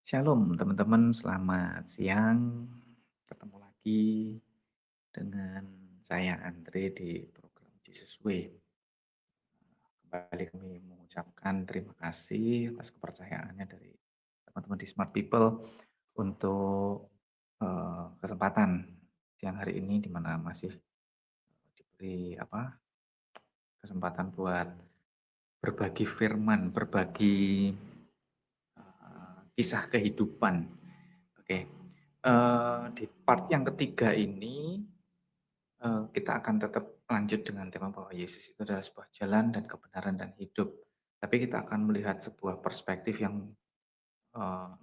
Shalom teman-teman, selamat siang. Ketemu lagi dengan saya Andre di program Jesus Way. Kembali kami mengucapkan terima kasih atas kepercayaannya dari teman-teman di Smart People untuk kesempatan siang hari ini di mana masih diberi kesempatan buat berbagi firman, berbagi kisah kehidupan. Oke, di part yang ketiga ini kita akan tetap lanjut dengan tema bahwa Yesus itu adalah sebuah jalan dan kebenaran dan hidup. Tapi kita akan melihat sebuah perspektif yang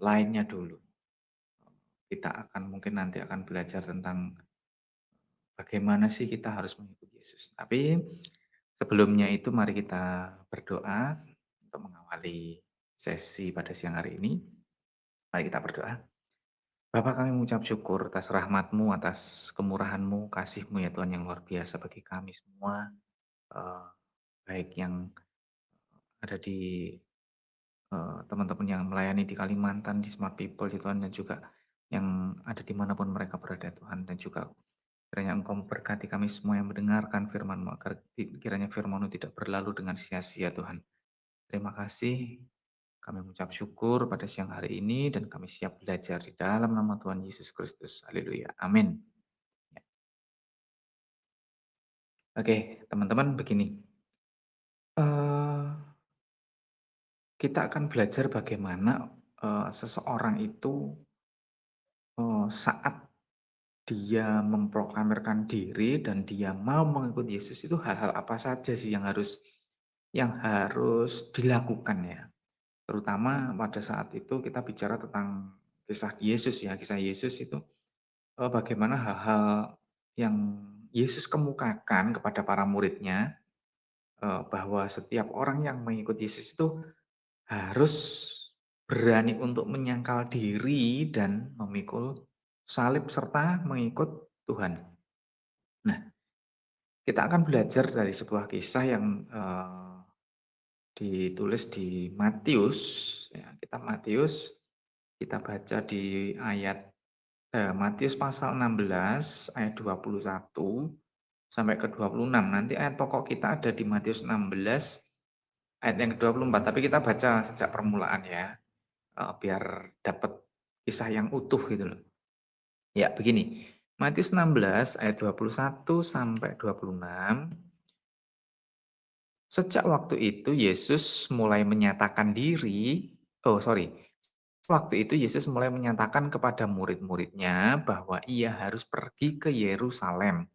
lainnya dulu. Kita akan mungkin nanti akan belajar tentang bagaimana sih kita harus mengikuti Yesus. Tapi sebelumnya itu mari kita berdoa untuk mengawali sesi pada siang hari ini. Mari kita berdoa. Bapa, kami mengucap syukur atas rahmat-Mu, atas kemurahan-Mu, kasih-Mu ya Tuhan yang luar biasa bagi kami semua. eh, Baik yang ada di teman-teman yang melayani di Kalimantan, di Smart People ya Tuhan, dan juga yang ada dimanapun mereka berada Tuhan, dan juga kiranya Engkau memberkati kami semua yang mendengarkan firman-Mu, agar kiranya firman-Mu tidak berlalu dengan sia-sia Tuhan. Terima kasih, kami mengucap syukur pada siang hari ini, dan kami siap belajar di dalam nama Tuhan Yesus Kristus. Haleluya. Amin. Ya. Oke, teman-teman begini. Eh, kita akan belajar bagaimana seseorang itu saat dia memproklamirkan diri dan dia mau mengikuti Yesus itu hal-hal apa saja sih yang harus dilakukan ya. Terutama pada saat itu kita bicara tentang kisah Yesus ya, kisah Yesus itu bagaimana hal-hal yang Yesus kemukakan kepada para muridnya bahwa setiap orang yang mengikuti Yesus itu harus berani untuk menyangkal diri dan memikul salib serta mengikut Tuhan. Nah, kita akan belajar dari sebuah kisah yang ditulis di Matius. Ya, kita baca di Matius pasal 16 ayat 21 sampai ke 26. Nanti ayat pokok kita ada di Matius 16 ayat yang ke-24, tapi kita baca sejak permulaan ya, biar dapat kisah yang utuh gitu loh. Ya, begini. Matius 16 ayat 21 sampai 26. Sejak waktu itu Yesus mulai menyatakan diri, oh sorry, waktu itu Yesus mulai menyatakan kepada murid-muridnya bahwa ia harus pergi ke Yerusalem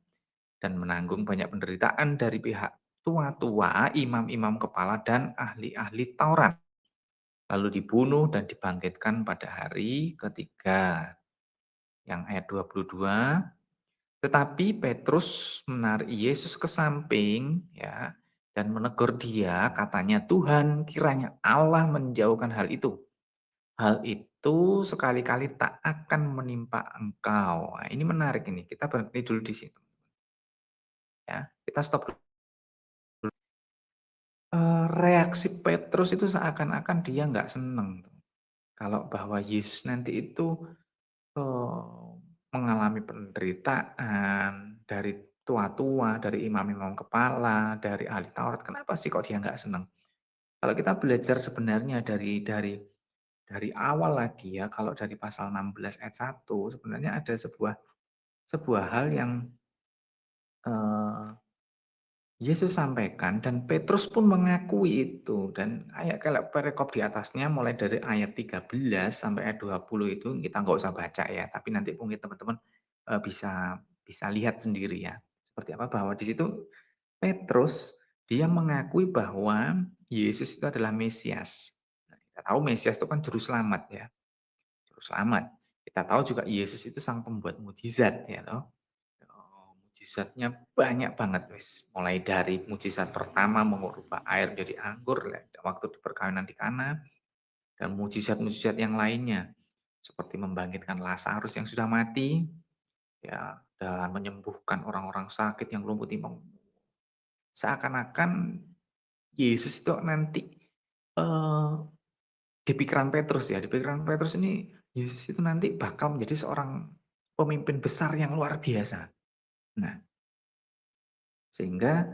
dan menanggung banyak penderitaan dari pihak tua-tua, imam-imam kepala, dan ahli-ahli Taurat. Lalu dibunuh dan dibangkitkan pada hari ketiga. Yang ayat 22, tetapi Petrus menarik Yesus ke samping ya dan menegur dia, katanya, "Tuhan, kiranya Allah menjauhkan hal itu. Hal itu sekali-kali tak akan menimpa engkau." Nah, ini menarik ini. Kita berhenti dulu di situ ya. Kita stop dulu. Reaksi Petrus itu seakan-akan dia nggak seneng kalau bahwa Yesus nanti itu mengalami penderitaan dari tua-tua, dari imam-imam kepala, dari ahli Taurat. Kenapa sih kok dia nggak senang? Kalau kita belajar sebenarnya dari awal lagi ya, kalau dari pasal 16 ayat 1 sebenarnya ada sebuah sebuah hal yang eh, Yesus sampaikan dan Petrus pun mengakui itu, dan ayat kalau perikop di atasnya mulai dari ayat 13 sampai ayat 20 itu kita nggak usah baca ya, tapi nanti mungkin teman-teman bisa bisa lihat sendiri ya. Seperti apa bahwa di situ Petrus dia mengakui bahwa Yesus itu adalah Mesias. Nah, kita tahu Mesias itu kan juru selamat ya, juru selamat. Kita tahu juga Yesus itu sang pembuat mujizat ya toh. Mujizatnya banyak banget wis. Mulai dari mujizat pertama mengubah air menjadi anggur waktu di perkawinan di Kana, dan mujizat-mujizat yang lainnya seperti membangkitkan Lazarus yang sudah mati ya, dan menyembuhkan orang-orang sakit yang lumpuh timbang. Seakan-akan Yesus itu nanti eh, di pikiran Petrus ya, di pikiran Petrus ini Yesus itu nanti bakal menjadi seorang pemimpin besar yang luar biasa. Nah, sehingga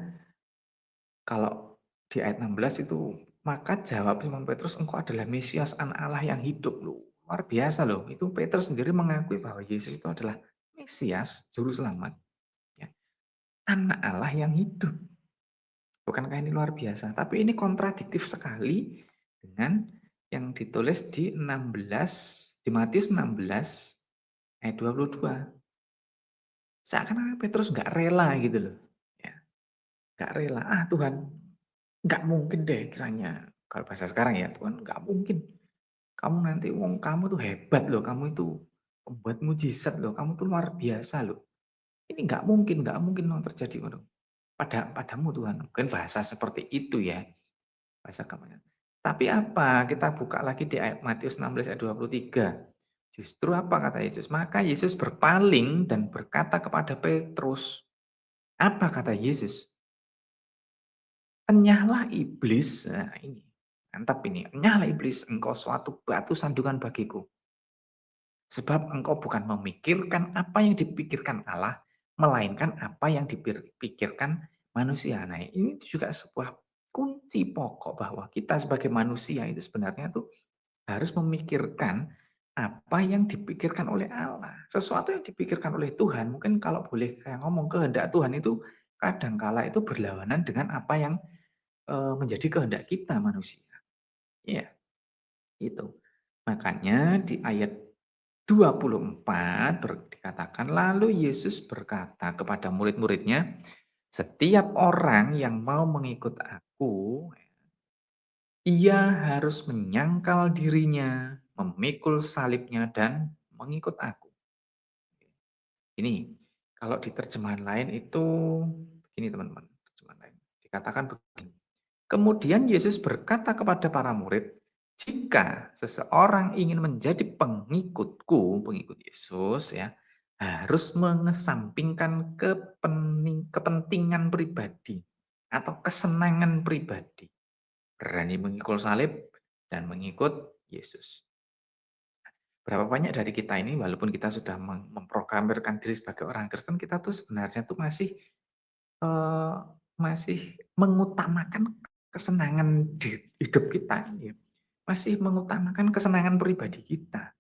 kalau di ayat 16 itu, maka jawab Simon Petrus, engkau adalah Mesias, anak Allah yang hidup. Loh, luar biasa loh. Itu Petrus sendiri mengakui bahwa Yesus itu adalah Mesias, juru selamat. Ya. Anak Allah yang hidup. Bukankah ini luar biasa? Tapi ini kontradiktif sekali dengan yang ditulis di 16, di Matius 16 ayat 22. Seakan-akan Petrus nggak rela gitu loh. Ya, nggak rela. Ah Tuhan, nggak mungkin deh kiranya. Kalau bahasa sekarang ya Tuhan, nggak mungkin. Kamu nanti wong kamu tuh hebat loh, kamu itu pembuat mujizat loh, kamu tuh luar biasa loh. Ini nggak mungkin loh terjadi padamu Tuhan. Mungkin bahasa seperti itu ya, bahasa kamu. Tapi apa? Kita buka lagi di ayat Matius 16 ayat 23. Justru apa kata Yesus? Maka Yesus berpaling dan berkata kepada Petrus. Apa kata Yesus? Enyahlah iblis. Nah ini, mantap ini. Enyahlah iblis, engkau suatu batu sandungan bagiku. Sebab engkau bukan memikirkan apa yang dipikirkan Allah, melainkan apa yang dipikirkan manusia. Nah, ini juga sebuah kunci pokok bahwa kita sebagai manusia itu sebenarnya tuh harus memikirkan apa yang dipikirkan oleh Allah. Sesuatu yang dipikirkan oleh Tuhan, mungkin kalau boleh kayak ngomong kehendak Tuhan itu kadangkala itu berlawanan dengan apa yang menjadi kehendak kita manusia. Iya, itu. Makanya di ayat 24 dikatakan, lalu Yesus berkata kepada murid-muridnya, setiap orang yang mau mengikut aku, ia harus menyangkal dirinya, memikul salibnya, dan mengikut aku. Ini, kalau di terjemahan lain itu, begini teman-teman, terjemahan lain. Dikatakan begini, kemudian Yesus berkata kepada para murid, jika seseorang ingin menjadi pengikutku, pengikut Yesus ya, harus mengesampingkan kepentingan pribadi atau kesenangan pribadi. Berani mengikul salib dan mengikut Yesus. Berapa banyak dari kita ini, walaupun kita sudah memproklamirkan diri sebagai orang Kristen, kita tuh sebenarnya tuh eh, masih mengutamakan kesenangan di hidup kita ini, masih mengutamakan kesenangan pribadi kita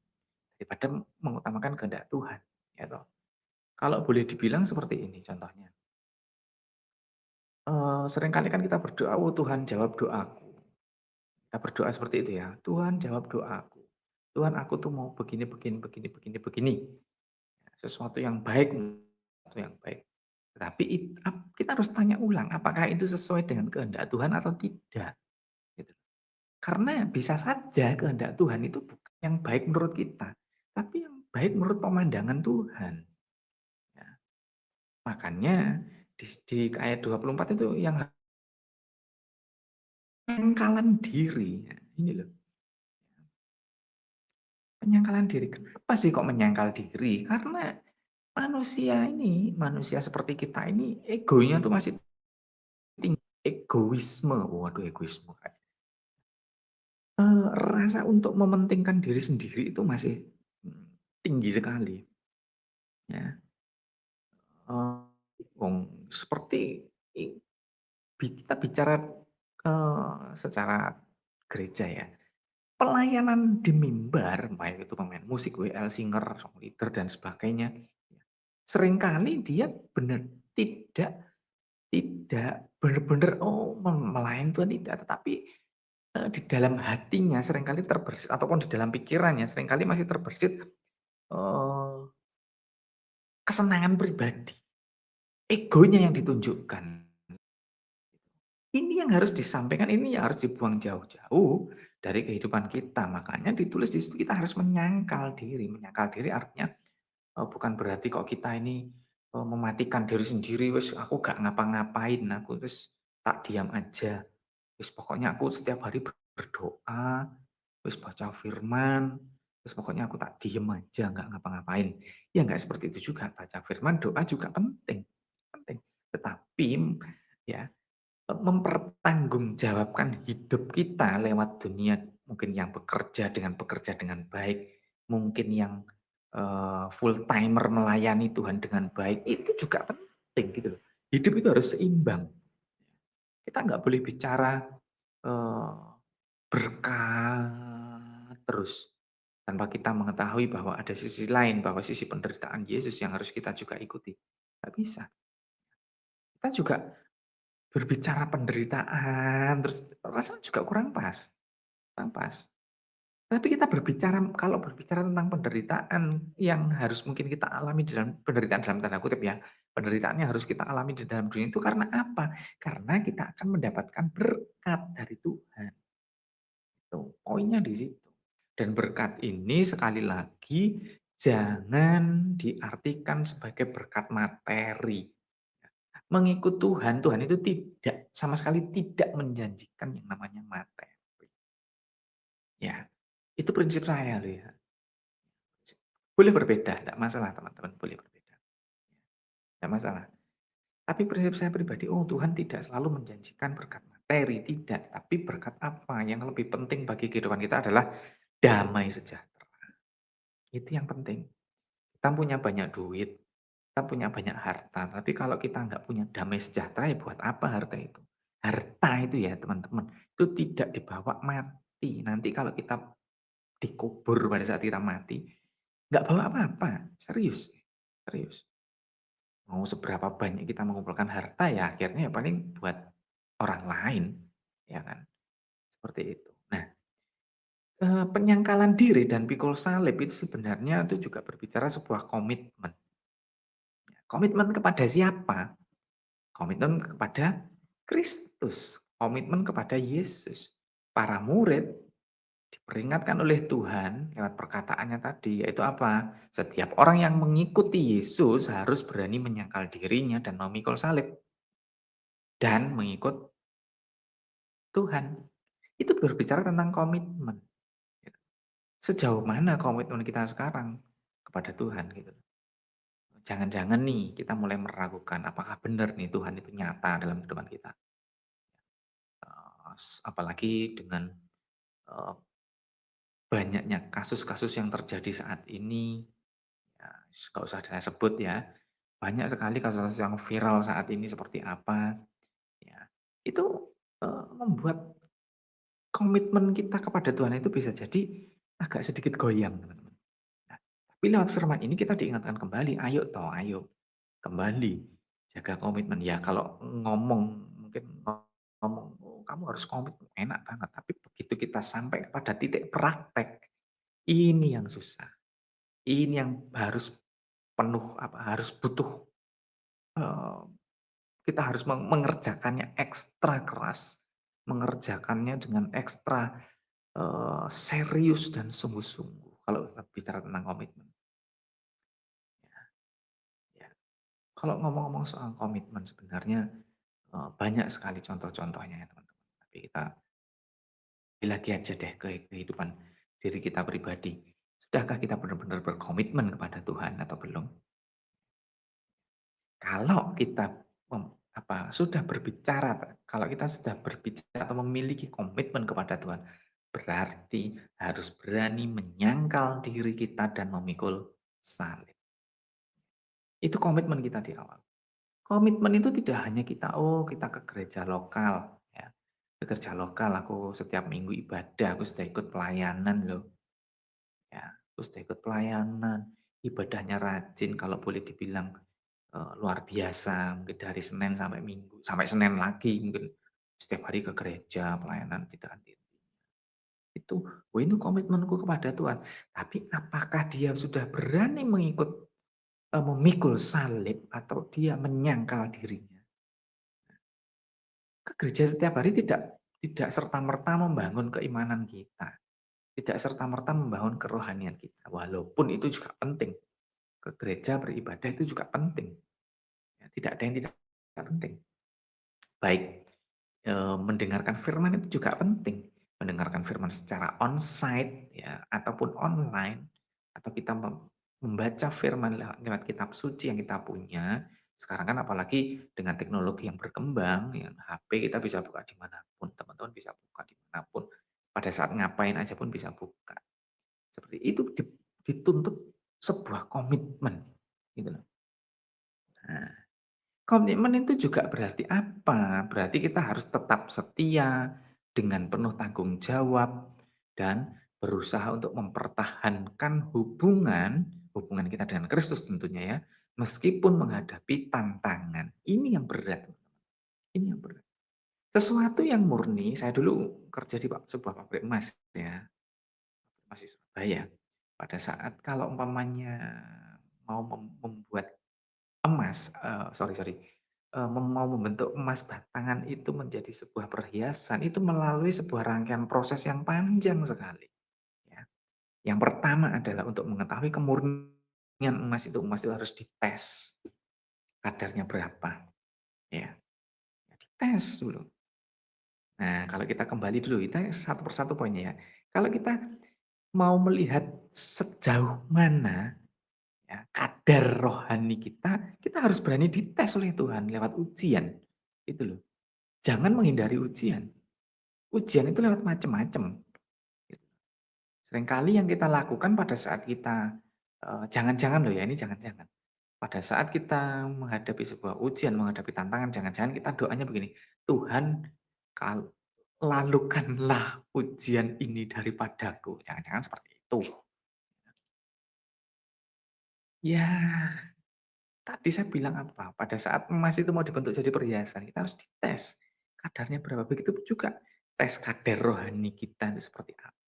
daripada mengutamakan kehendak Tuhan. Ya toh. Kalau boleh dibilang seperti ini contohnya, seringkali kan kita berdoa, oh Tuhan jawab doaku. Kita berdoa seperti itu ya, Tuhan jawab doaku. Tuhan aku tuh mau begini, begini, begini, begini, begini. Sesuatu yang baik, sesuatu yang baik. Tapi kita harus tanya ulang, apakah itu sesuai dengan kehendak Tuhan atau tidak. Gitu. Karena bisa saja kehendak Tuhan itu bukan yang baik menurut kita, tapi yang baik menurut pemandangan Tuhan. Ya. Makanya di ayat 24 itu yang penyangkalan diri. Ya, ini loh, penyangkalan diri. Kenapa sih kok menyangkal diri? Karena manusia seperti kita ini, egonya tuh masih tinggi. Egoisme, waduh egoisme. Rasa untuk mementingkan diri sendiri itu masih tinggi sekali. Ya. Eee, seperti kita bicara secara gereja ya, pelayanan di mimbar, baik itu pemain musik, WL, singer, song leader, dan sebagainya, seringkali dia benar tidak tidak benar-benar, oh melayani Tuhan tidak, tetapi, di dalam hatinya seringkali terbersit ataupun di dalam pikirannya seringkali masih terbersit, eee, kesenangan pribadi, egonya yang ditunjukkan. Ini yang harus disampaikan, ini yang harus dibuang jauh-jauh dari kehidupan kita. Makanya ditulis di situ kita harus menyangkal diri. Menyangkal diri artinya bukan berarti kok kita ini mematikan diri sendiri, wis aku gak ngapa-ngapain, aku terus tak diam aja. Wis pokoknya aku setiap hari berdoa, wis baca firman, terus pokoknya aku tak diem aja, nggak ngapa-ngapain. Ya nggak seperti itu juga. Baca firman, doa juga penting, penting. Tetapi ya mempertanggungjawabkan hidup kita lewat dunia mungkin yang bekerja dengan baik, mungkin yang, full timer melayani Tuhan dengan baik, itu juga penting gitu loh. Hidup itu harus seimbang. Kita nggak boleh bicara, eee, berkat terus, tanpa kita mengetahui bahwa ada sisi lain, bahwa sisi penderitaan Yesus yang harus kita juga ikuti. Nggak bisa. Kita juga berbicara penderitaan, terus rasanya juga kurang pas. Tapi kita berbicara kalau berbicara tentang penderitaan yang harus mungkin kita alami di dalam penderitaan dalam tanda kutip ya, penderitaan yang harus kita alami di dalam dunia itu karena apa? Karena kita akan mendapatkan berkat dari Tuhan. Tuh, poinnya di situ. Dan berkat ini sekali lagi jangan diartikan sebagai berkat materi. Mengikut Tuhan, Tuhan itu tidak sama sekali tidak menjanjikan yang namanya materi. Ya, itu prinsip saya loh ya. Boleh berbeda, tidak masalah teman-teman, boleh berbeda. Tidak masalah. Tapi prinsip saya pribadi, oh Tuhan tidak selalu menjanjikan berkat materi, tidak. Tapi berkat apa? Yang lebih penting bagi kehidupan kita adalah damai sejahtera. Itu yang penting. Kita punya banyak duit, kita punya banyak harta, tapi kalau kita nggak punya damai sejahtera, ya buat apa harta itu? Harta itu ya teman-teman, itu tidak dibawa mati. Nanti kalau kita dikubur pada saat kita mati, nggak bawa apa-apa. Serius, serius. Mau seberapa banyak kita mengumpulkan harta ya akhirnya ya paling buat orang lain, ya kan? Seperti itu. Nah, penyangkalan diri dan pikul salib itu sebenarnya itu juga berbicara sebuah komitmen. Komitmen kepada siapa? Komitmen kepada Kristus, komitmen kepada Yesus. Para murid diperingatkan oleh Tuhan lewat perkataannya tadi, yaitu apa? Setiap orang yang mengikuti Yesus harus berani menyangkal dirinya dan memikul salib dan mengikut Tuhan. Itu berbicara tentang komitmen. Gitu. Sejauh mana komitmen kita sekarang kepada Tuhan gitu. Jangan-jangan nih kita mulai meragukan apakah benar nih Tuhan itu nyata dalam kehidupan kita. Apalagi dengan eh, banyaknya kasus-kasus yang terjadi saat ini, ya, nggak usah saya sebut ya, banyak sekali kasus-kasus yang viral saat ini seperti apa, ya, itu membuat komitmen kita kepada Tuhan itu bisa jadi agak sedikit goyang, teman-teman. Nah, tapi lewat firman ini kita diingatkan kembali, ayo toh, ayo kembali jaga komitmen. Ya kalau ngomong mungkin ngomong, oh, kamu harus komitmen, enak banget. Tapi begitu kita sampai kepada titik praktek, ini yang susah. Ini yang harus penuh apa harus butuh eh, kita harus mengerjakannya ekstra keras, mengerjakannya dengan ekstra serius dan sungguh-sungguh kalau kita bicara tentang komitmen. Ya. Kalau ngomong-ngomong soal komitmen sebenarnya banyak sekali contoh-contohnya ya teman-teman. Tapi kita lagi aja deh ke kehidupan diri kita pribadi. Sudahkah kita benar-benar berkomitmen kepada Tuhan atau belum? Kalau kita sudah berbicara, kalau kita sudah berbicara atau memiliki komitmen kepada Tuhan, berarti harus berani menyangkal diri kita dan memikul salib. Itu komitmen kita di awal. Komitmen itu tidak hanya kita, oh kita ke gereja lokal, ya. Ke gereja lokal, aku setiap minggu ibadah, aku sudah ikut pelayanan loh. Ya, aku sudah ikut pelayanan, ibadahnya rajin, kalau boleh dibilang luar biasa, mungkin dari Senin sampai Minggu, sampai Senin lagi, mungkin setiap hari ke gereja, pelayanan tidak henti. Itu, oh ini komitmenku kepada Tuhan. Tapi apakah dia sudah berani memikul salib atau dia menyangkal dirinya? Ke gereja setiap hari tidak serta-merta membangun keimanan kita. Tidak serta-merta membangun kerohanian kita. Walaupun itu juga penting. Ke gereja beribadah itu juga penting. Ya, tidak ada yang tidak penting. Baik mendengarkan firman itu juga penting. Mendengarkan firman secara onsite ya ataupun online atau kita membaca firman lewat kitab suci yang kita punya. Sekarang kan apalagi dengan teknologi yang berkembang, ya, HP kita bisa buka dimanapun, teman-teman bisa buka dimanapun. pada saat ngapain aja pun bisa buka. Seperti itu dituntut sebuah komitmen, gitu loh. Nah, komitmen itu juga berarti apa? Berarti kita harus tetap setia dengan penuh tanggung jawab dan berusaha untuk mempertahankan hubungan kita dengan Kristus tentunya ya, meskipun menghadapi tantangan. Ini yang berat, ini yang berat. Sesuatu yang murni, saya dulu kerja di sebuah pabrik emas ya, masih Surabaya. Pada saat kalau umpamanya mau membuat emas, sorry, mau membentuk emas batangan itu menjadi sebuah perhiasan, itu melalui sebuah rangkaian proses yang panjang sekali, ya. Yang pertama adalah untuk mengetahui kemurnian emas itu harus dites, kadarnya berapa, ya. Dites dulu. Nah, kalau kita kembali dulu, kita satu persatu poinnya ya. Kalau kita mau melihat sejauh mana ya, kadar rohani kita, kita harus berani dites oleh Tuhan lewat ujian. Itu loh. Jangan menghindari ujian. Ujian itu lewat macam-macam. Gitu. Seringkali yang kita lakukan pada saat kita, jangan-jangan loh ya, ini jangan-jangan. Pada saat kita menghadapi sebuah ujian, menghadapi tantangan, jangan-jangan kita doanya begini, Tuhan, lalukanlah ujian ini daripadaku. Jangan-jangan seperti itu. Ya, tadi saya bilang apa, pada saat emas itu mau dibentuk jadi perhiasan, kita harus dites kadarnya berapa. Begitu juga tes kadar rohani kita itu seperti apa.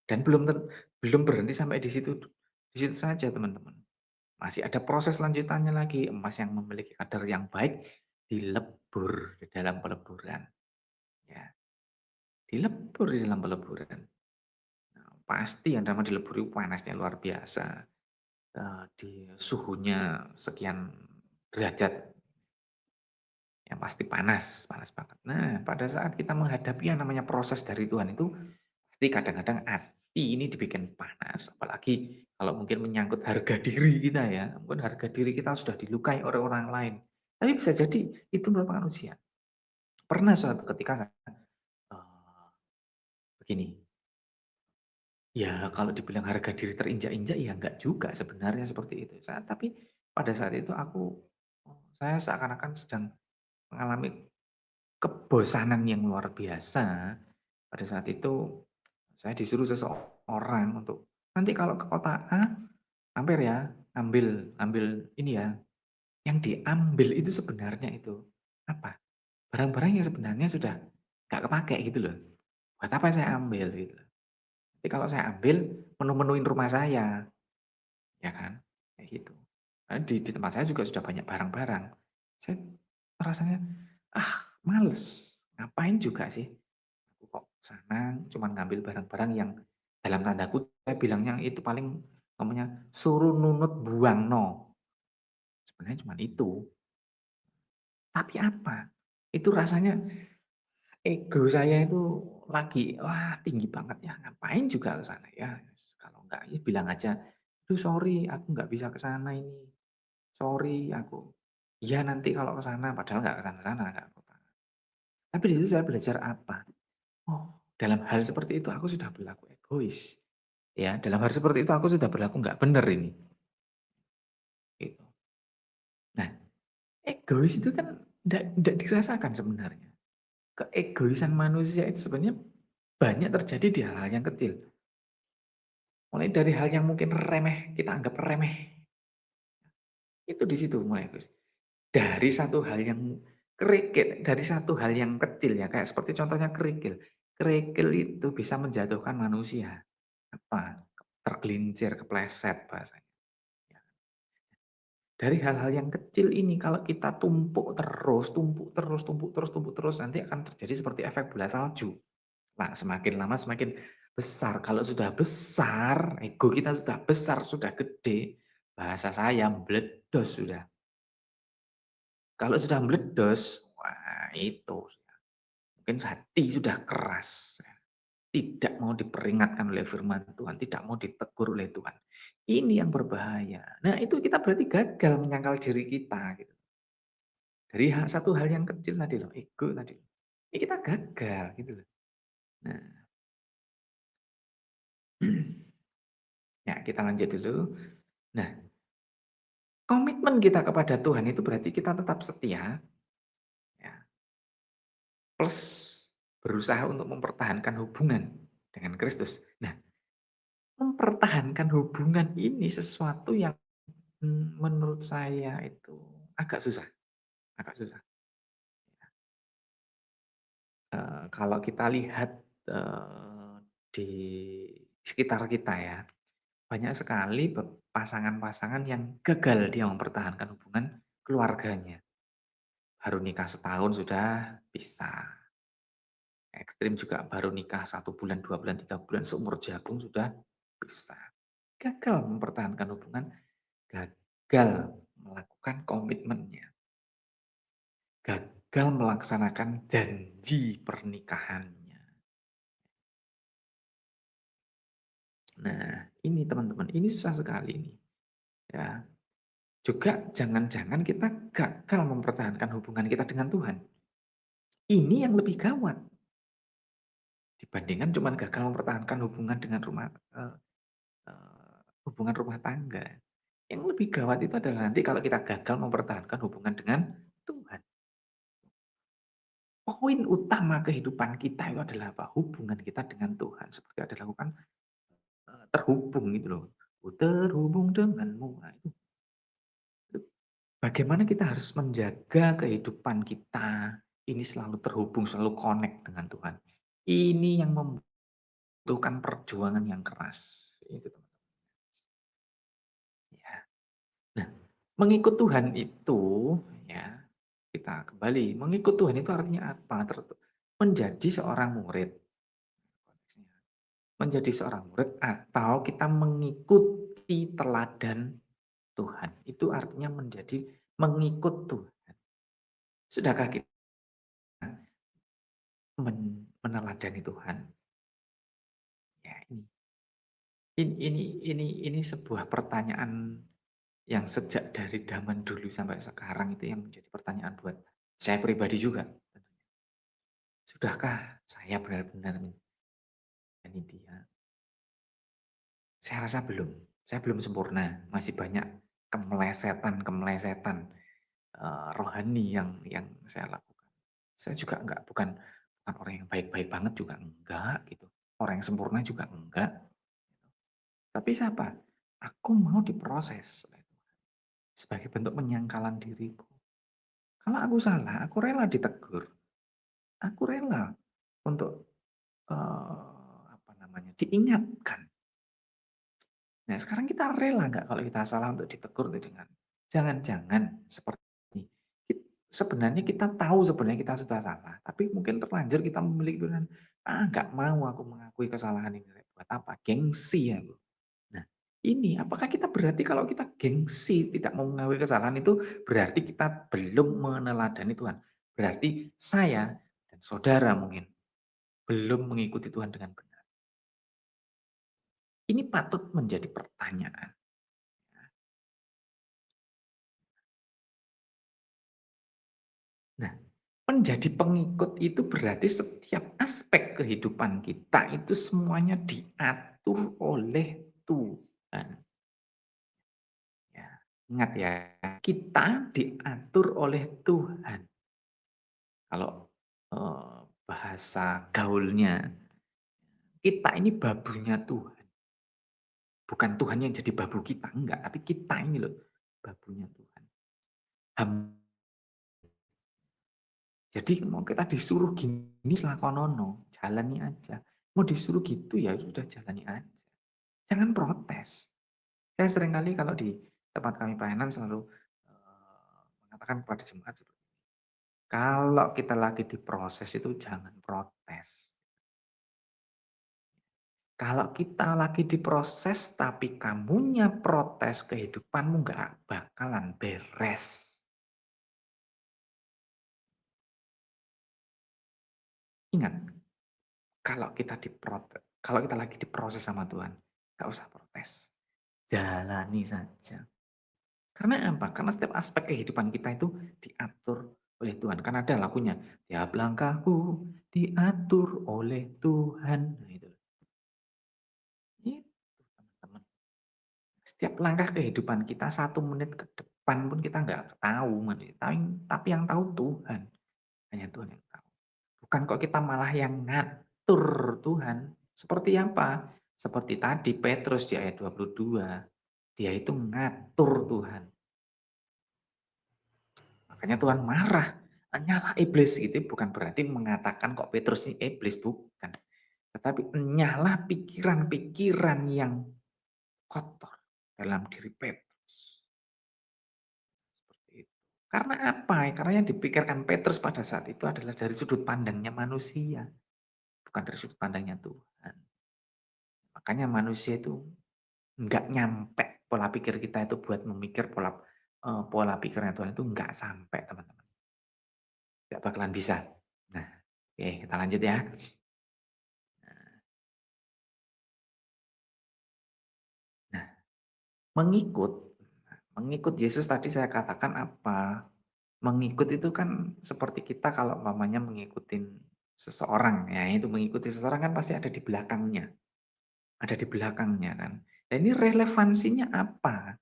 Dan belum berhenti sampai di situ saja teman-teman. Masih ada proses lanjutannya lagi, emas yang memiliki kadar yang baik dilebur di dalam peleburan, ya, dilebur di dalam peleburan. Nah, pasti yang namanya dilebur itu panasnya luar biasa, di suhunya sekian derajat. Yang pasti panas, panas banget. Nah, pada saat kita menghadapi yang namanya proses dari Tuhan itu, pasti kadang-kadang hati ini dibikin panas. Apalagi kalau mungkin menyangkut harga diri kita ya. Mungkin harga diri kita sudah dilukai oleh orang lain. Tapi bisa jadi itu merupakan ujian. Pernah suatu ketika saya, begini, ya kalau dibilang harga diri terinjak-injak ya enggak juga sebenarnya seperti itu. Tapi pada saat itu saya seakan-akan sedang mengalami kebosanan yang luar biasa. Pada saat itu saya disuruh seseorang untuk, "Nanti kalau ke kota A, mampir ya, ambil ambil ini ya." Yang diambil itu sebenarnya itu, apa, barang-barang yang sebenarnya sudah nggak kepakai gitu loh. Buat apa saya ambil gitu loh. Nanti kalau saya ambil, menu-menuin rumah saya, ya kan, kayak gitu. Karena di tempat saya juga sudah banyak barang-barang. Saya rasanya, males, ngapain juga sih. Aku kok sana cuman ngambil barang-barang yang dalam tanda kutip saya bilangnya itu paling namanya suruh nunut buang no. Sebenarnya cuma itu. Tapi apa? Itu rasanya ego saya itu lagi wah tinggi banget ya. Ngapain juga ke sana ya. Kalau enggak ya bilang aja, "Duh sorry aku nggak bisa ke sana ini. Sorry aku." Iya nanti kalau ke sana padahal nggak ke sana-sana nggak apa-apa. Tapi di situ saya belajar apa? Oh, dalam hal seperti itu aku sudah berlaku egois. Ya, dalam hal seperti itu aku sudah berlaku nggak benar ini. Gitu. Nah, egois itu kan nggak dirasakan sebenarnya. Keegoisan manusia itu sebenarnya banyak terjadi di hal-hal yang kecil. Mulai dari hal yang mungkin remeh, kita anggap remeh. Itu di situ mulai Gus. Dari satu hal yang kerikil, dari satu hal yang kecil ya, kayak seperti contohnya kerikil. Kerikil itu bisa menjatuhkan manusia. Apa? Tergelincir, kepleset bahasanya. Ya. Dari hal-hal yang kecil ini kalau kita tumpuk terus, nanti akan terjadi seperti efek bola salju. Nah, semakin lama semakin besar. Kalau sudah besar, ego kita sudah besar, sudah gede, bahasa saya meledos sudah. Kalau sudah meledos, wah itu mungkin hati sudah keras. Tidak mau diperingatkan oleh firman Tuhan, tidak mau ditegur oleh Tuhan. Ini yang berbahaya. Nah, itu kita berarti gagal menyangkal diri kita gitu. Dari satu hal yang kecil tadi loh, ego tadi. Ini kita gagal gitu loh. Nah, Ya, kita lanjut dulu. Nah, komitmen kita kepada Tuhan itu berarti kita tetap setia, ya, plus berusaha untuk mempertahankan hubungan dengan Kristus. Nah, mempertahankan hubungan ini sesuatu yang menurut saya itu agak susah, agak susah. Kalau kita lihat, di sekitar kita ya, banyak sekali pasangan-pasangan yang gagal dia mempertahankan hubungan keluarganya. Baru nikah setahun sudah pisah. Ekstrim juga baru nikah 1 bulan, 2 bulan, 3 bulan, seumur jagung sudah pisah. Gagal mempertahankan hubungan, gagal melakukan komitmennya, gagal melaksanakan janji pernikahannya. Nah, ini teman-teman, ini susah sekali ini, ya. Juga jangan-jangan kita gagal mempertahankan hubungan kita dengan Tuhan. Ini yang lebih gawat dibandingkan cuman gagal mempertahankan hubungan dengan eee hubungan rumah tangga. Yang lebih gawat itu adalah nanti kalau kita gagal mempertahankan hubungan dengan Tuhan. Poin utama kehidupan kita itu adalah apa? Hubungan kita dengan Tuhan. Seperti ada lakukan, terhubung gitu loh. Ku terhubung denganmu. Nah, itu bagaimana kita harus menjaga kehidupan kita ini selalu terhubung, selalu connect dengan Tuhan. Ini yang membutuhkan perjuangan yang keras. Itu teman. Ya. Nah, mengikut Tuhan itu ya, kita kembali, mengikut Tuhan itu artinya apa? Menjadi seorang murid, konteksnya. Menjadi seorang murid atau kita mengikuti teladan Tuhan. Itu artinya menjadi mengikut Tuhan. Sudahkah kita meneladani Tuhan? Ya, ini sebuah pertanyaan yang sejak dari zaman dulu sampai sekarang itu yang menjadi pertanyaan buat saya pribadi juga. Sudahkah saya benar-benar menjadi dia? Saya rasa belum. Saya belum sempurna. Masih banyak kemelesetan-kemelesetan rohani yang saya lakukan. Saya juga bukan orang yang baik-baik banget juga enggak gitu. Orang yang sempurna juga enggak. Tapi siapa? Aku mau diproses oleh Tuhan sebagai bentuk penyangkalan diriku. Kalau aku salah, aku rela ditegur. Aku rela untuk apa namanya? Diingatkan. Nah, sekarang kita rela nggak kalau kita salah untuk ditegur tuh dengan jangan-jangan seperti ini. Sebenarnya kita tahu sebenarnya kita sudah salah, tapi mungkin terlanjur kita memiliki pilihan, nggak mau aku mengakui kesalahan ini. Buat apa? Gengsi ya. Nah, ini apakah kita berarti kalau kita gengsi tidak mau mengakui kesalahan itu berarti kita belum meneladani Tuhan. Berarti saya dan saudara mungkin belum mengikuti Tuhan dengan benar. Ini patut menjadi pertanyaan. Nah, menjadi pengikut itu berarti setiap aspek kehidupan kita itu semuanya diatur oleh Tuhan. Ya, ingat ya, kita diatur oleh Tuhan. Kalau bahasa gaulnya, kita ini babunya Tuhan. Bukan Tuhan yang jadi babu kita, enggak. Tapi kita ini loh, babunya Tuhan. Jadi mau kita disuruh gini lakonono, jalani aja. Mau disuruh gitu ya sudah jalani aja. Jangan protes. Saya seringkali kalau di tempat kami pelayanan selalu mengatakan kepada jemaat seperti ini. Kalau kita lagi diproses itu jangan protes. Kalau kita lagi diproses tapi kamunya protes, kehidupanmu nggak bakalan beres. Ingat, kalau kita lagi diproses sama Tuhan, nggak usah protes. Jalani saja. Karena apa? Karena setiap aspek kehidupan kita itu diatur oleh Tuhan. Karena ada lagunya, tiap langkahku diatur oleh Tuhan. Nah, itu. Setiap langkah kehidupan kita 1 menit ke depan pun kita nggak tahu, tapi yang tahu Tuhan. Hanya Tuhan yang tahu. Bukan kok kita malah yang ngatur Tuhan. Seperti apa? Seperti tadi Petrus di ayat 22. Dia itu ngatur Tuhan. Makanya Tuhan marah. Nyala iblis itu bukan berarti mengatakan kok Petrus ini iblis, bukan. Tetapi nyala pikiran-pikiran yang kotor dalam diri Petrus. Seperti itu. Karena apa? Karena yang dipikirkan Petrus pada saat itu adalah dari sudut pandangnya manusia, bukan dari sudut pandangnya Tuhan. Makanya manusia itu nggak nyampe pola pikir kita itu buat memikir pola pikirnya Tuhan itu nggak sampai, teman-teman. Nggak bakalan bisa. Nah, oke, kita lanjut ya. Nah, mengikut mengikut Yesus tadi saya katakan apa? Mengikut itu kan seperti kita kalau mamanya mengikuti seseorang, ya itu mengikuti seseorang kan pasti ada di belakangnya. Ada di belakangnya kan. Dan ini relevansinya apa?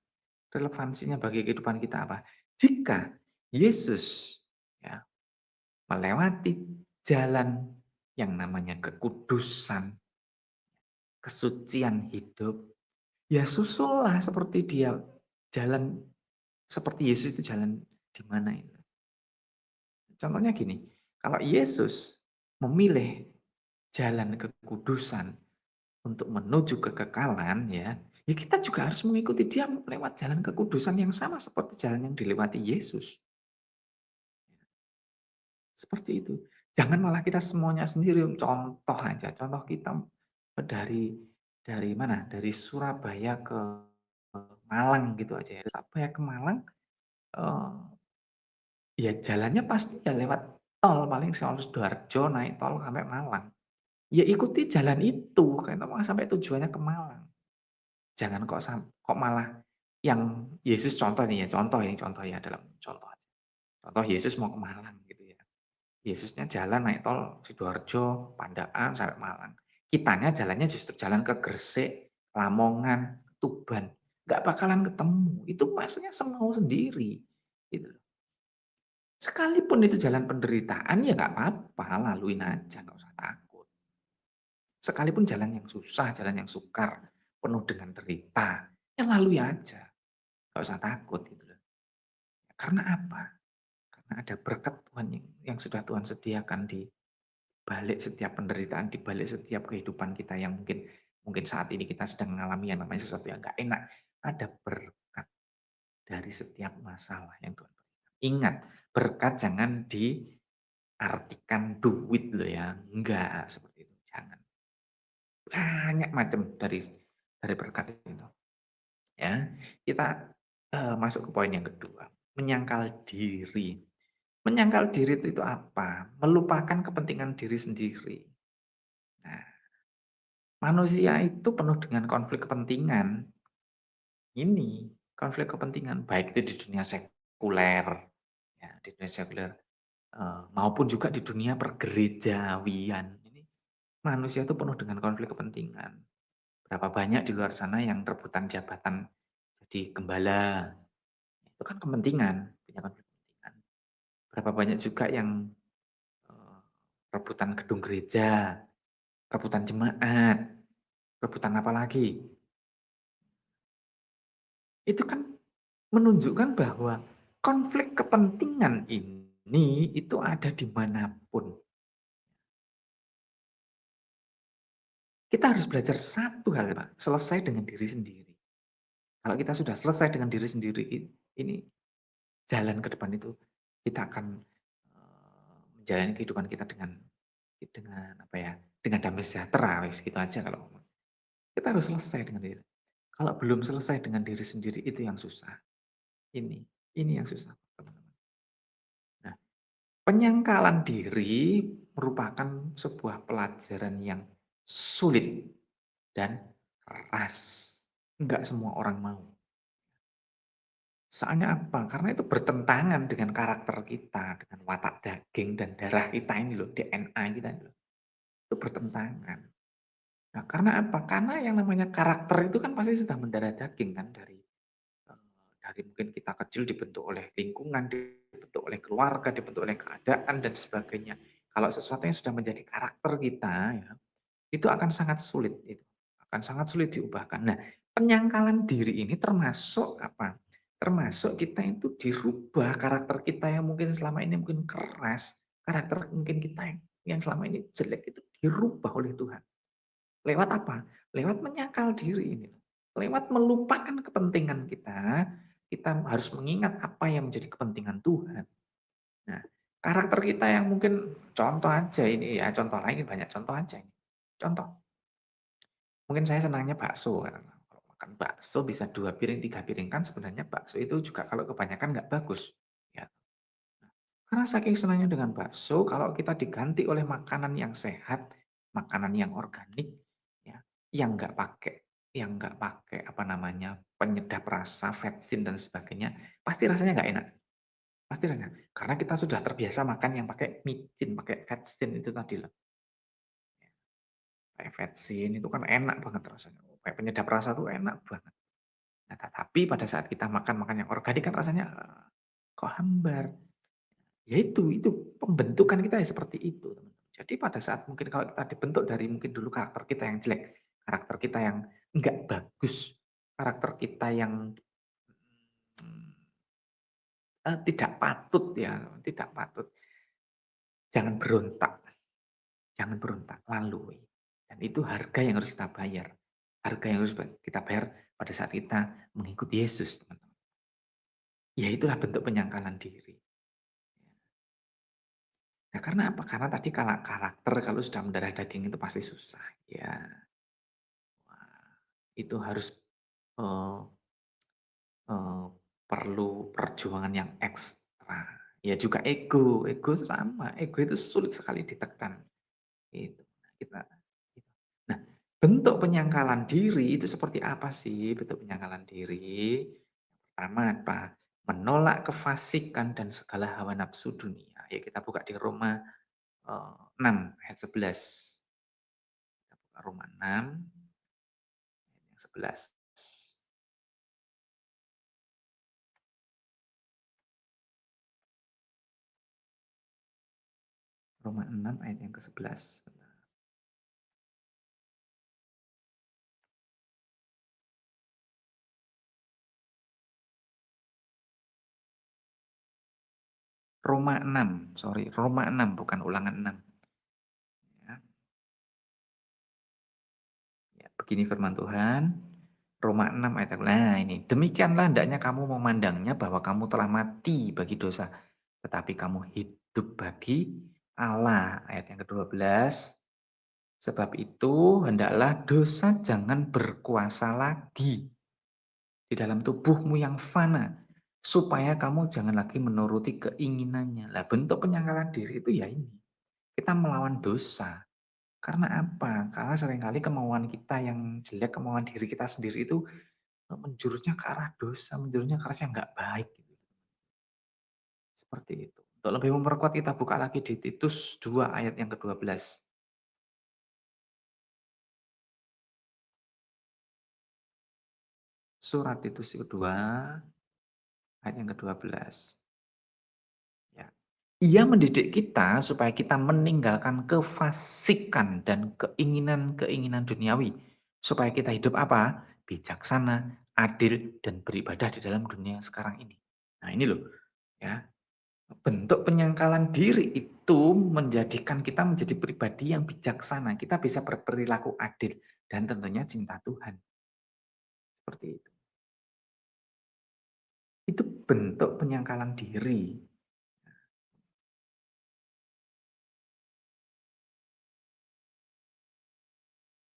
Relevansinya bagi kehidupan kita apa? Jika Yesus ya melewati jalan yang namanya kekudusan, kesucian hidup, ya susullah seperti dia jalan seperti Yesus itu jalan di mana itu. Contohnya gini, kalau Yesus memilih jalan kekudusan untuk menuju kekekalan ya, ya kita juga harus mengikuti dia lewat jalan kekudusan yang sama seperti jalan yang dilewati Yesus. Seperti itu. Jangan malah kita semuanya sendiri, contoh aja, contoh kita dari mana? Dari Surabaya ke Malang gitu aja ya. Surabaya ke Malang, eee, ya jalannya pasti ya lewat tol, paling Sidoarjo naik tol sampai Malang. Ya ikuti jalan itu, kita mau sampai tujuannya ke Malang. Jangan kok malah yang Yesus contoh nih ya, contoh ya dalam contoh aja. Contoh Yesus mau ke Malang gitu ya. Yesusnya jalan naik tol Sidoarjo, Pandaan sampai Malang. Kitanya jalannya justru jalan ke Gresik, Lamongan, Tuban. Nggak bakalan ketemu. Itu maksudnya semau sendiri. Gitu. Sekalipun itu jalan penderitaan ya nggak apa-apa, laluin aja, nggak usah takut. Sekalipun jalan yang susah, jalan yang sukar, penuh dengan derita, ya lalui aja. Nggak usah takut gitu loh. Karena apa? Karena ada berkat Tuhan yang sudah Tuhan sediakan di balik setiap penderitaan, di balik setiap kehidupan kita yang mungkin mungkin saat ini kita sedang mengalami yang namanya sesuatu yang nggak enak. Ada berkat dari setiap masalah yang Tuhan berikan. Ingat, berkat jangan diartikan duit loh ya. Enggak, seperti itu. Jangan. Banyak macam dari berkat itu. Ya, kita masuk ke poin yang kedua, menyangkal diri. Menyangkal diri itu apa? Melupakan kepentingan diri sendiri. Nah, manusia itu penuh dengan konflik kepentingan. Ini konflik kepentingan baik itu di dunia sekuler, ya, di dunia sekuler maupun juga di dunia pergerejawian. Ini manusia itu penuh dengan konflik kepentingan. Berapa banyak di luar sana yang rebutan jabatan jadi gembala, itu kan kepentingan, punya konflik kepentingan. Berapa banyak juga yang eh, rebutan gedung gereja, rebutan jemaat, rebutan apa lagi? Itu kan menunjukkan bahwa konflik kepentingan ini itu ada dimanapun. Kita harus belajar satu hal, Pak, selesai dengan diri sendiri. Kalau kita sudah selesai dengan diri sendiri, ini jalan ke depan itu kita akan menjalani kehidupan kita dengan apa ya? Dengan damai sejahtera, wis gitu aja kalau ngomong. Kita harus selesai dengan diri. Kalau belum selesai dengan diri sendiri itu yang susah. Ini, ini yang susah, teman-teman. Nah, penyangkalan diri merupakan sebuah pelajaran yang sulit dan keras. Enggak semua orang mau. Soalnya apa? Karena itu bertentangan dengan karakter kita, dengan watak daging dan darah kita ini loh, DNA kita ini loh. Itu bertentangan. Nah, karena apa? Karena yang namanya karakter itu kan pasti sudah mendarah daging kan dari mungkin kita kecil dibentuk oleh lingkungan, dibentuk oleh keluarga, dibentuk oleh keadaan dan sebagainya. Kalau sesuatu yang sudah menjadi karakter kita ya, itu akan sangat sulit itu, akan sangat sulit diubahkan. Nah, penyangkalan diri ini termasuk apa? Termasuk kita itu dirubah karakter kita yang mungkin selama ini mungkin keras, karakter mungkin kita yang selama ini jelek itu dirubah oleh Tuhan. Lewat apa? Lewat menyangkal diri ini. Lewat melupakan kepentingan kita, kita harus mengingat apa yang menjadi kepentingan Tuhan. Nah, karakter kita yang mungkin contoh aja ini ya, contoh lain banyak contoh aja ini. Contoh, mungkin saya senangnya bakso. Kalau makan bakso bisa 2 piring, 3 piring kan sebenarnya bakso itu juga kalau kebanyakan nggak bagus. Ya. Karena saking senangnya dengan bakso, kalau kita diganti oleh makanan yang sehat, makanan yang organik, ya, yang nggak pakai apa namanya penyedap rasa, vetsin dan sebagainya, pasti rasanya nggak enak. Pasti rasanya. Karena kita sudah terbiasa makan yang pakai micin, pakai vetsin itu tadi loh. Pakai vetsin itu kan enak banget rasanya. Kayak penyedap rasa tuh enak banget. Nah, tetapi pada saat kita makan yang organik kan rasanya kok hambar. Ya itu pembentukan kita ya seperti itu, teman. Jadi pada saat mungkin kalau kita dibentuk dari mungkin dulu karakter kita yang jelek, karakter kita yang enggak bagus, karakter kita yang, mmm, tidak patut ya, tidak patut, jangan berontak jangan berontak, lalui. Dan itu harga yang harus kita bayar. Harga yang harus kita bayar pada saat kita mengikuti Yesus, teman-teman. Ya itulah bentuk penyangkalan diri. Nah, karena apa? Karena tadi kalau karakter kalau sudah mendarah daging itu pasti susah. Ya, itu harus, eee eee, perlu perjuangan yang ekstra. Ya juga ego itu sama, ego itu sulit sekali ditekan, itu. Nah, nah, bentuk penyangkalan diri itu seperti apa sih bentuk penyangkalan diri? Pertama apa? Menolak kefasikan dan segala hawa nafsu dunia. Ya kita buka di Roma, 6 ayat 11. Kita buka Roma 6 ayat yang 11. Roma 6 ayat yang ke-11. Roma 6, sorry, Roma 6 bukan Ulangan 6. Ya, ya, begini firman Tuhan, Roma 6 ayat nah ini, demikianlah hendaknya kamu memandangnya bahwa kamu telah mati bagi dosa, tetapi kamu hidup bagi Allah. Ayat yang ke-12, sebab itu hendaklah dosa jangan berkuasa lagi di dalam tubuhmu yang fana, supaya kamu jangan lagi menuruti keinginannya. Lah bentuk penyangkalan diri itu ya ini. Kita melawan dosa. Karena apa? Karena seringkali kemauan kita yang jelek, kemauan diri kita sendiri itu menjurusnya ke arah dosa, menjurusnya ke arah yang nggak baik. Gitu. Seperti itu. Untuk lebih memperkuat kita buka lagi di Titus 2 ayat yang ke-12. Surat Titus kedua ayat yang ke-12. Ya. Ia mendidik kita supaya kita meninggalkan kefasikan dan keinginan-keinginan duniawi. Supaya kita hidup apa? Bijaksana, adil, dan beribadah di dalam dunia sekarang ini. Nah ini loh, ya. Bentuk penyangkalan diri itu menjadikan kita menjadi pribadi yang bijaksana. Kita bisa berperilaku adil dan tentunya cinta Tuhan. Seperti itu. Itu bentuk penyangkalan diri.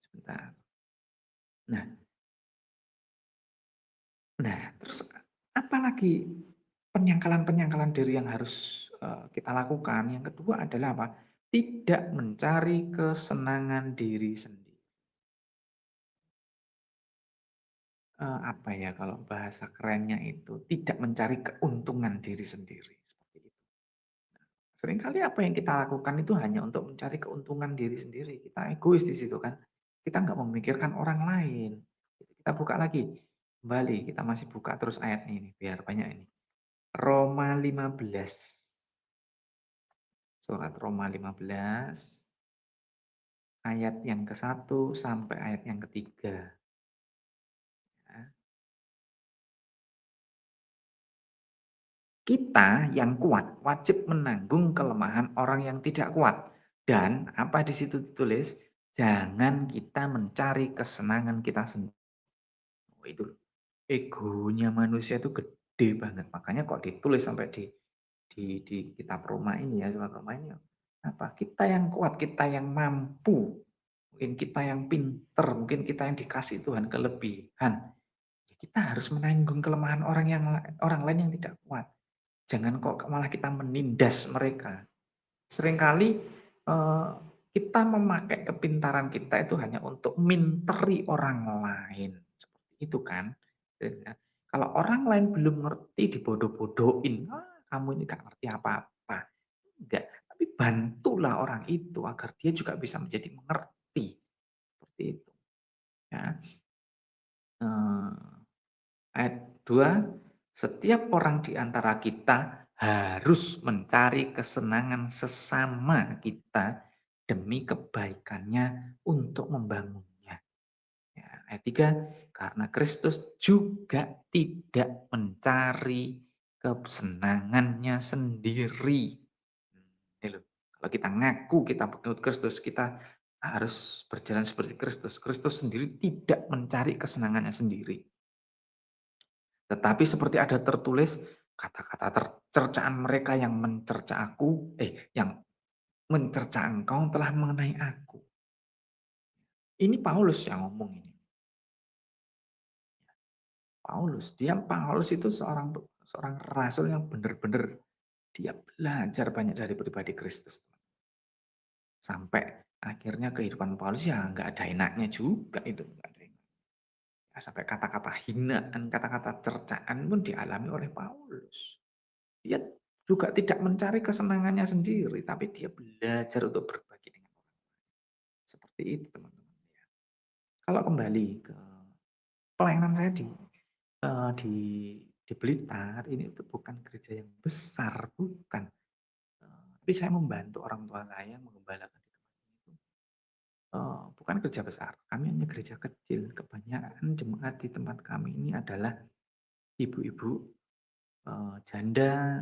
Sebentar. Nah, terus apalagi penyangkalan-penyangkalan diri yang harus, kita lakukan. Yang kedua adalah apa? Tidak mencari kesenangan diri sendiri. Apa ya kalau bahasa kerennya itu, tidak mencari keuntungan diri sendiri, seperti itu. Seringkali apa yang kita lakukan itu hanya untuk mencari keuntungan diri sendiri. Kita egois di situ kan. Kita nggak memikirkan orang lain. Kita buka lagi, kembali kita masih buka terus ayatnya ini, biar banyak ini. Roma 15, surat Roma 15, ayat yang ke-1 sampai ayat yang ketiga. Ya. Kita yang kuat wajib menanggung kelemahan orang yang tidak kuat. Dan apa di situ ditulis? Jangan kita mencari kesenangan kita sendiri. Oh, itu egonya manusia itu gede banget. Makanya kok ditulis sampai di kitab Roma ini ya, surat Roma ini. Apa? Kita yang kuat, kita yang mampu. Mungkin kita yang pinter, mungkin kita yang dikasih Tuhan kelebihan. Ya, kita harus menanggung kelemahan orang lain yang tidak kuat. Jangan kok malah kita menindas mereka. Seringkali eh, kita memakai kepintaran kita itu hanya untuk minteri orang lain. Seperti itu kan. Ya. Kalau orang lain belum ngerti dibodoh-bodohin, kamu ini gak ngerti apa-apa. Enggak, tapi bantulah orang itu agar dia juga bisa menjadi mengerti. Seperti itu. Ya. Ayat 2, setiap orang di antara kita harus mencari kesenangan sesama kita demi kebaikannya untuk membangunnya. Ya, ayat 3, karena Kristus juga tidak mencari kesenangannya sendiri. Ini loh, kalau kita ngaku kita pengikut Kristus, kita harus berjalan seperti Kristus. Kristus sendiri tidak mencari kesenangannya sendiri. Tetapi seperti ada tertulis, kata-kata cercaan mereka yang mencerca aku, yang mencerca engkau telah mengenai aku. Ini Paulus yang ngomong ini. Paulus itu seorang seorang rasul yang benar-benar dia belajar banyak dari pribadi Kristus. Sampai akhirnya kehidupan Paulus ya nggak ada enaknya juga itu. Nggak ada enaknya. Ya, sampai kata-kata hinaan, kata-kata cercaan pun dialami oleh Paulus. Dia juga tidak mencari kesenangannya sendiri, tapi dia belajar untuk berbagi dengan orang. Seperti itu teman-teman. Ya. Kalau kembali ke pelayanan saya di di Blitar, ini itu bukan gereja yang besar, bukan. Tapi saya membantu orang tua saya mengembalakan di tempat ini itu. Bukan gereja besar, kami hanya gereja kecil. Kebanyakan jemaat di tempat kami ini adalah ibu-ibu janda,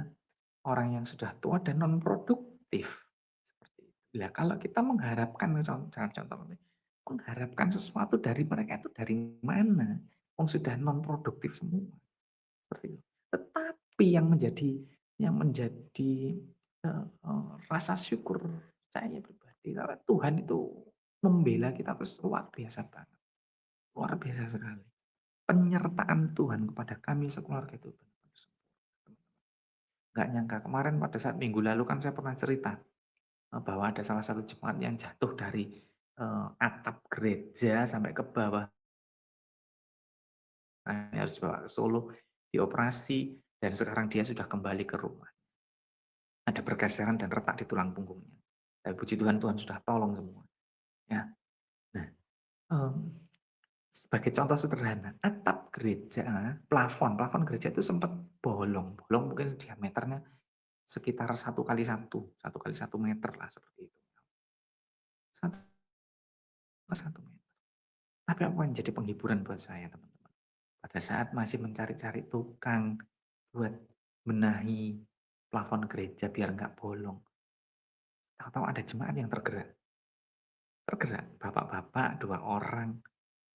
orang yang sudah tua dan non produktif. Seperti itu. Lah kalau kita mengharapkan contoh mengharapkan sesuatu dari mereka itu dari mana? Wong sudah non produktif semua. Seperti itu. Tetapi yang menjadi rasa syukur saya pribadi, karena Tuhan itu membela kita terus luar biasa banget. Luar biasa sekali. Penyertaan Tuhan kepada kami sekeluarga itu benar-benar sempurna. Nggak nyangka kemarin pada saat minggu lalu kan saya pernah cerita bahwa ada salah satu jemaat yang jatuh dari atap gereja sampai ke bawah. Nah, harus dibawa ke Solo, dioperasi, dan sekarang dia sudah kembali ke rumah. Ada pergeseran dan retak di tulang punggungnya. Tapi puji Tuhan, Tuhan sudah tolong semua. Ya. Nah, em, sebagai contoh sederhana, atap gereja, plafon gereja itu sempat bolong. Bolong mungkin diameternya sekitar 1 kali 1 meter lah seperti itu. 1 meter. Tapi apa yang jadi penghiburan buat saya teman-teman? Pada saat masih mencari-cari tukang buat benahi plafon gereja biar nggak bolong. Tahu-tahu ada jemaat yang tergerak. Tergerak, bapak-bapak 2 orang.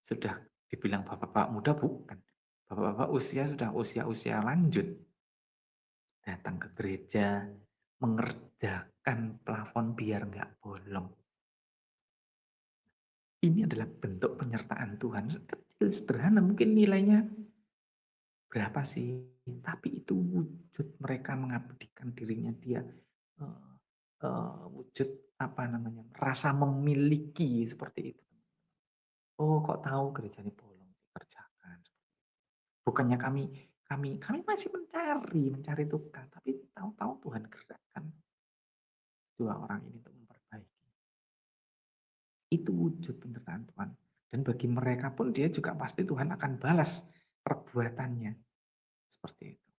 Sudah dibilang bapak-bapak muda bukan. Bapak-bapak usia sudah usia-usia lanjut. Datang ke gereja, mengerjakan plafon biar nggak bolong. Ini adalah bentuk penyertaan Tuhan. Kecil, sederhana, mungkin nilainya berapa sih? Tapi itu wujud mereka mengabdikan dirinya dia eh, wujud apa namanya rasa memiliki seperti itu. Oh, kok tahu gereja ini bolong dikerjakan. Bukannya kami masih mencari tukang, tapi tahu-tahu Tuhan gerakkan 2 orang ini untuk memperbaiki. Itu wujud penderitaan Tuhan. Dan bagi mereka pun dia juga pasti Tuhan akan balas perbuatannya. Seperti itu.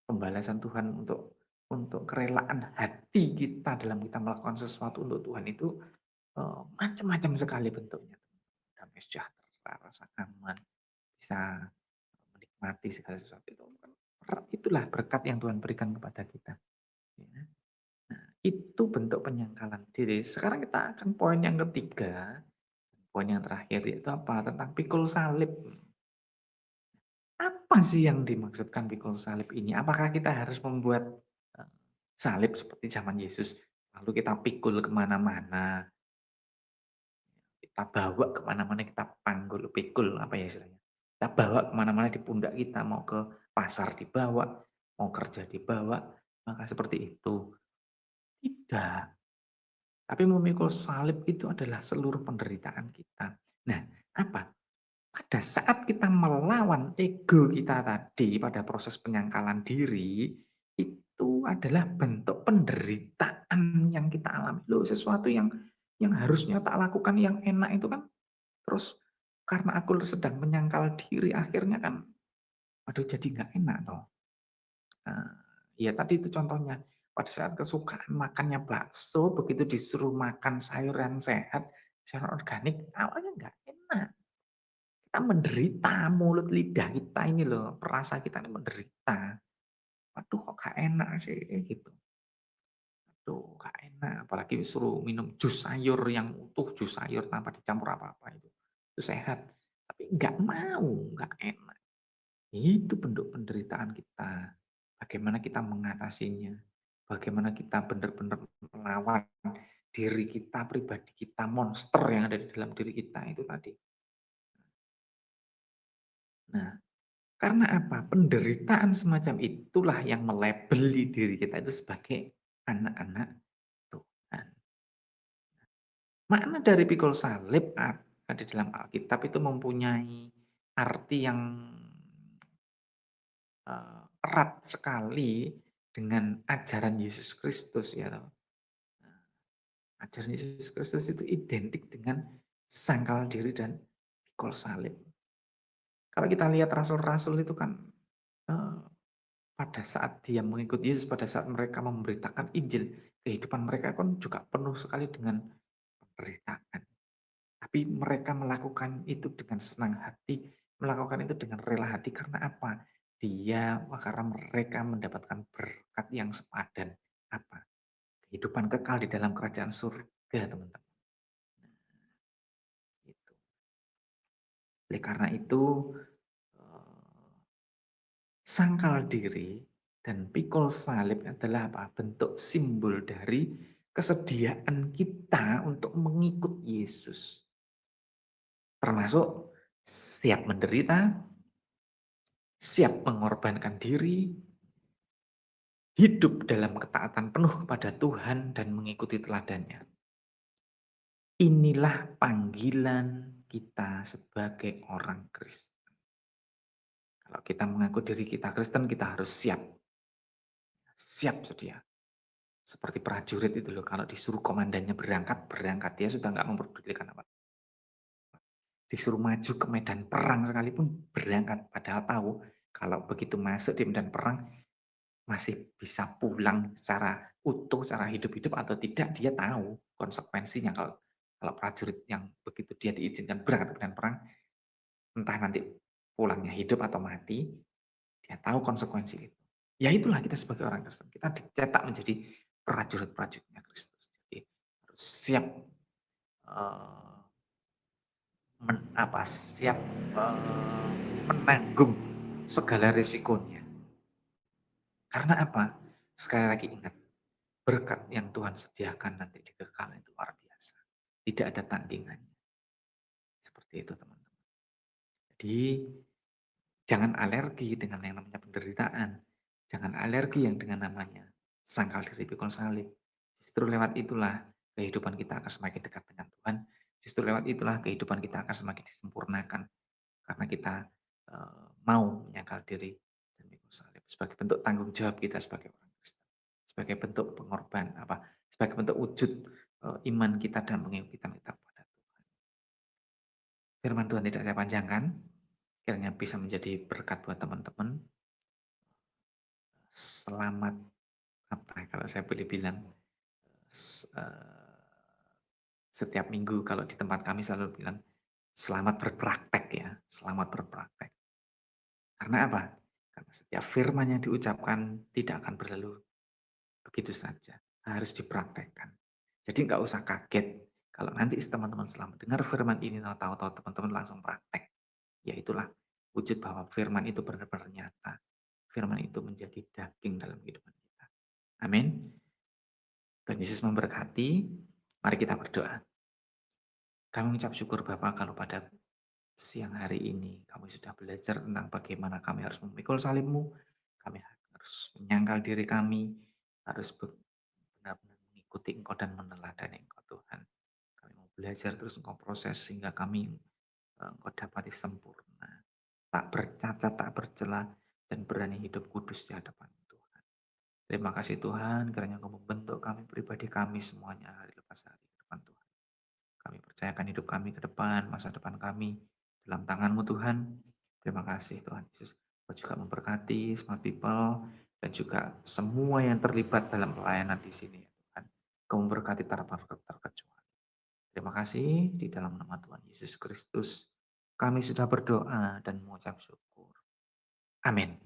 Pembalasan Tuhan untuk kerelaan hati kita dalam kita melakukan sesuatu untuk Tuhan itu macam-macam sekali bentuknya. Damai sejahtera, rasa aman, bisa menikmati segala sesuatu itu. Itulah berkat yang Tuhan berikan kepada kita. Ya. Itu bentuk penyangkalan diri. Sekarang kita akan poin yang ketiga. Poin yang terakhir yaitu apa? Tentang pikul salib. Apa sih yang dimaksudkan pikul salib ini? Apakah kita harus membuat eh, salib seperti zaman Yesus? Lalu kita pikul kemana-mana, kita bawa kemana-mana, kita panggul, pikul, apa ya istilahnya? Kita bawa kemana-mana di pundak kita, mau ke pasar dibawa, mau kerja dibawa, maka seperti itu. Tidak. Tapi memikul salib itu adalah seluruh penderitaan kita. Nah, apa? Pada saat kita melawan ego kita tadi pada proses penyangkalan diri, itu adalah bentuk penderitaan yang kita alami. Loh, sesuatu yang harusnya tak lakukan yang enak itu kan terus karena aku sedang menyangkal diri akhirnya kan aduh jadi nggak enak toh. Nah, ya tadi itu contohnya pada saat kesukaan makannya bakso begitu disuruh makan sayuran sehat, sayuran organik awalnya nggak enak. Kita menderita, mulut lidah kita ini loh, perasa kita ini menderita. Waduh kok gak enak sih gitu. Aduh gak enak, apalagi suruh minum jus sayur yang utuh, jus sayur tanpa dicampur apa-apa itu. Itu sehat. Tapi nggak mau, nggak enak. Itu bentuk penderitaan kita. Bagaimana kita mengatasinya. Bagaimana kita benar-benar melawan diri kita, pribadi kita, monster yang ada di dalam diri kita itu tadi. Nah, karena apa? Penderitaan semacam itulah yang melebeli diri kita itu sebagai anak-anak Tuhan. Makna dari pikul salib ada di dalam Alkitab itu mempunyai arti yang erat sekali dengan ajaran Yesus Kristus ya. Ajaran Yesus Kristus itu identik dengan sangkal diri dan pikul salib. Kalau kita lihat rasul-rasul itu kan eh, pada saat dia mengikuti Yesus, pada saat mereka memberitakan Injil, kehidupan mereka kan juga penuh sekali dengan penderitaan. Tapi mereka melakukan itu dengan senang hati, melakukan itu dengan rela hati karena apa? Karena mereka mendapatkan berkat yang sepadan. Apa? Kehidupan kekal di dalam kerajaan surga, teman-teman. Itu. Oleh karena itu, eh, sangkal diri dan pikul salib adalah apa? Bentuk simbol dari kesediaan kita untuk mengikut Yesus. Termasuk siap menderita, siap mengorbankan diri, hidup dalam ketaatan penuh kepada Tuhan dan mengikuti teladannya. Inilah panggilan kita sebagai orang Kristen. Kalau kita mengaku diri kita Kristen, kita harus siap. Siap sedia. Seperti prajurit itu loh, kalau disuruh komandannya berangkat, berangkat. Dia sudah nggak memperdulikan apa. Disuruh maju ke medan perang sekalipun berangkat. Padahal tahu kalau begitu masuk di medan perang masih bisa pulang secara utuh, secara hidup-hidup atau tidak, dia tahu konsekuensinya. Kalau prajurit yang begitu dia diizinkan berangkat ke medan perang, entah nanti pulangnya hidup atau mati, dia tahu konsekuensi itu. Ya itulah kita sebagai orang Kristen. Kita dicetak menjadi prajurit-prajuritnya Kristus. Jadi harus siap eh, siap menanggung segala risikonya. Karena apa? Sekali lagi ingat, berkat yang Tuhan sediakan nanti di kekal itu luar biasa. Tidak ada tandingannya. Seperti itu teman-teman. Jadi jangan alergi dengan yang namanya penderitaan. Jangan alergi yang dengan namanya sangkal diri pikul salib. Justru lewat itulah kehidupan kita akan semakin dekat dengan Tuhan. Justru lewat itulah kehidupan kita akan semakin disempurnakan. Karena kita mau menyangkal diri dan pikul salib. Sebagai bentuk tanggung jawab kita sebagai orang Kristen. Sebagai bentuk pengorban, sebagai bentuk wujud iman kita dan pengikutan kita pada Tuhan. Firman Tuhan tidak saya panjangkan, kiranya bisa menjadi berkat buat teman-teman. Selamat, apa ya, kalau saya boleh bilang, setiap minggu kalau di tempat kami selalu bilang, selamat berpraktek ya, selamat berpraktek. Karena apa? Karena setiap firman yang diucapkan tidak akan berlalu begitu saja, harus dipraktekkan. Jadi nggak usah kaget kalau nanti teman-teman setelah mendengar firman ini tahu-tahu teman-teman langsung praktek. Ya itulah wujud bahwa firman itu benar-benar nyata. Firman itu menjadi daging dalam kehidupan kita. Amin. Dan Yesus memberkati. Mari kita berdoa. Kami mengucap syukur Bapak kalau pada siang hari ini kami sudah belajar tentang bagaimana kami harus memikul salibmu. Kami harus menyangkal diri kami, harus benar-benar mengikuti Engkau dan meneladani Engkau Tuhan. Kami mau belajar terus Engkau proses sehingga kami Engkau dapati sempurna, tak bercacat, tak bercela, dan berani hidup kudus di hadapan Tuhan. Terima kasih Tuhan, kiranya Engkau membentuk kami, pribadi kami semuanya hari lepas hari ke depan Tuhan. Kami percayakan hidup kami ke depan, masa depan kami dalam tangan-Mu Tuhan. Terima kasih Tuhan Yesus. Kau juga memberkati Smart People dan juga semua yang terlibat dalam pelayanan di sini ya Tuhan. Kau memberkati tanpa terkecuali. Terima kasih di dalam nama Tuhan Yesus Kristus. Kami sudah berdoa dan mengucap syukur. Amin.